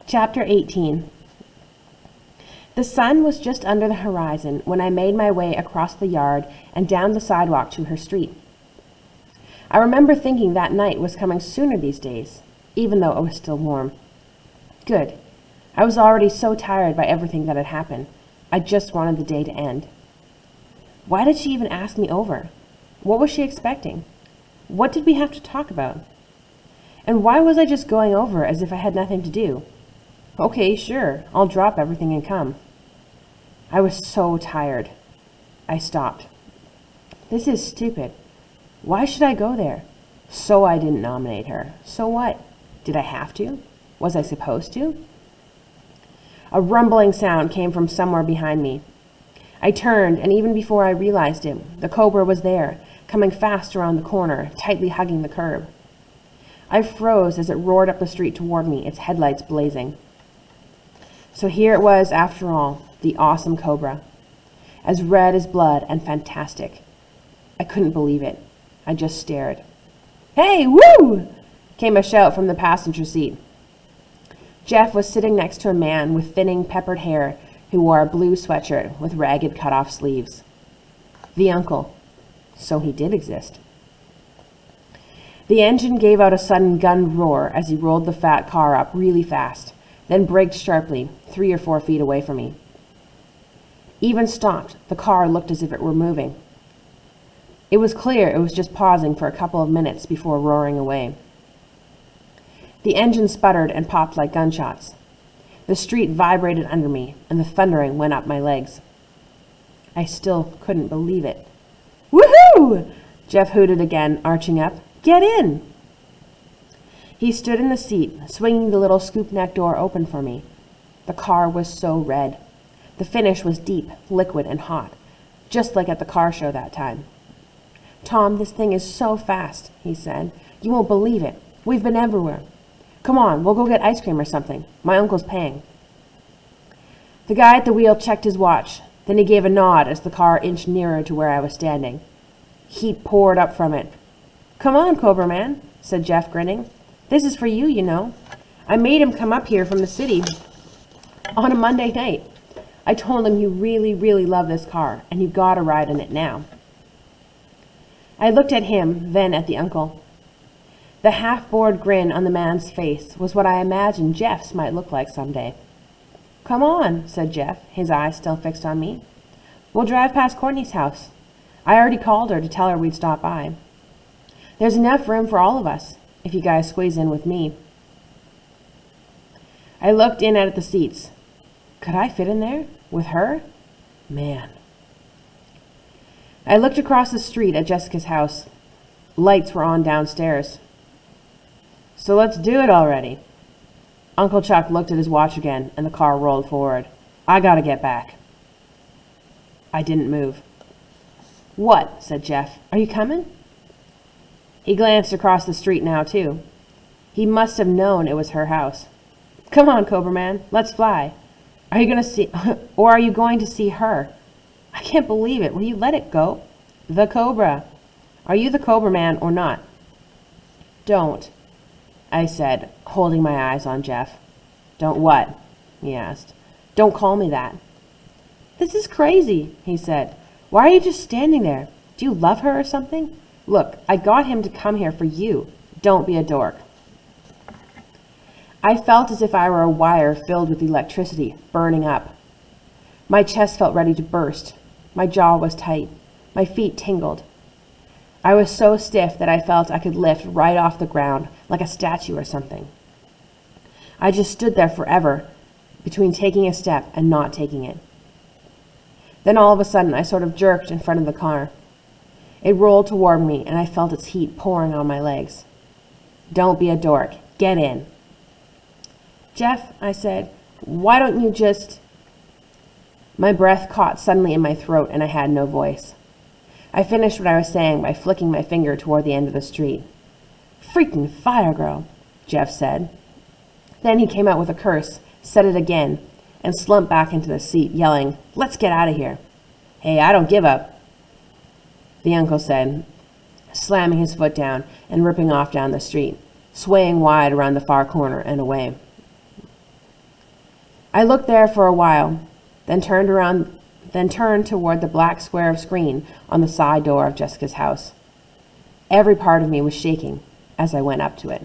Chapter 18. The sun was just under the horizon when I made my way across the yard and down the sidewalk to her street. I remember thinking that night was coming sooner these days, even though it was still warm. Good. I was already so tired by everything that had happened. I just wanted the day to end. Why did she even ask me over? What was she expecting? What did we have to talk about? And why was I just going over as if I had nothing to do? Okay, sure, I'll drop everything and come. I was so tired. I stopped. This is stupid. Why should I go there? So I didn't nominate her. So what? Did I have to? Was I supposed to? A rumbling sound came from somewhere behind me. I turned, and even before I realized it, the cobra was there, coming fast around the corner, tightly hugging the curb. I froze as it roared up the street toward me, its headlights blazing. So here it was, after all, the awesome cobra. As red as blood and fantastic. I couldn't believe it. I just stared. "Hey, woo!" came a shout from the passenger seat. Jeff was sitting next to a man with thinning, peppered hair who wore a blue sweatshirt with ragged cut-off sleeves. The uncle. So he did exist. The engine gave out a sudden gun roar as he rolled the fat car up really fast, then braked sharply, 3 or 4 feet away from me. Even stopped, the car looked as if it were moving. It was clear it was just pausing for a couple of minutes before roaring away. The engine sputtered and popped like gunshots. The street vibrated under me, and the thundering went up my legs. I still couldn't believe it. "Woohoo!" Jeff hooted again, arching up. "Get in!" He stood in the seat, swinging the little scoop neck door open for me. The car was so red. The finish was deep, liquid, and hot, just like at the car show that time. "Tom, this thing is so fast," he said. "You won't believe it. We've been everywhere. Come on, we'll go get ice cream or something. My uncle's paying." The guy at the wheel checked his watch. Then he gave a nod as the car inched nearer to where I was standing. Heat poured up from it. "Come on, Cobra Man," said Jeff, grinning. "This is for you, you know. I made him come up here from the city on a Monday night. I told him you really, really love this car, and you gotta ride in it now." I looked at him, then at the uncle. The half-bored grin on the man's face was what I imagined Jeff's might look like someday. "Come on," said Jeff, his eyes still fixed on me. "We'll drive past Courtney's house. I already called her to tell her we'd stop by. There's enough room for all of us, if you guys squeeze in with me." I looked in at the seats. Could I fit in there? With her? Man. I looked across the street at Jessica's house. Lights were on downstairs. "So let's do it already." Uncle Chuck looked at his watch again, and the car rolled forward. "I gotta get back." I didn't move. "What?" said Jeff. "Are you coming?" He glanced across the street now, too. He must have known it was her house. "Come on, Cobra Man, let's fly. Are you going to see her? I can't believe it. Will you let it go? The Cobra. Are you the Cobra Man or not?" "Don't," I said, holding my eyes on Jeff. "Don't what?" he asked. "Don't call me that." "This is crazy," he said. "Why are you just standing there? Do you love her or something? Look, I got him to come here for you. Don't be a dork." I felt as if I were a wire filled with electricity, burning up. My chest felt ready to burst. My jaw was tight. My feet tingled. I was so stiff that I felt I could lift right off the ground, like a statue or something. I just stood there forever, between taking a step and not taking it. Then all of a sudden, I sort of jerked in front of the car. It rolled toward me, and I felt its heat pouring on my legs. "Don't be a dork. Get in." "Jeff," I said, "why don't you just—" My breath caught suddenly in my throat, and I had no voice. I finished what I was saying by flicking my finger toward the end of the street. "Freaking Firegirl," Jeff said. Then he came out with a curse, said it again, and slumped back into the seat, yelling, "Let's get out of here." "Hey, I don't give up," the uncle said, slamming his foot down and ripping off down the street, swaying wide around the far corner and away. I looked there for a while, then turned toward the black square of screen on the side door of Jessica's house. Every part of me was shaking as I went up to it.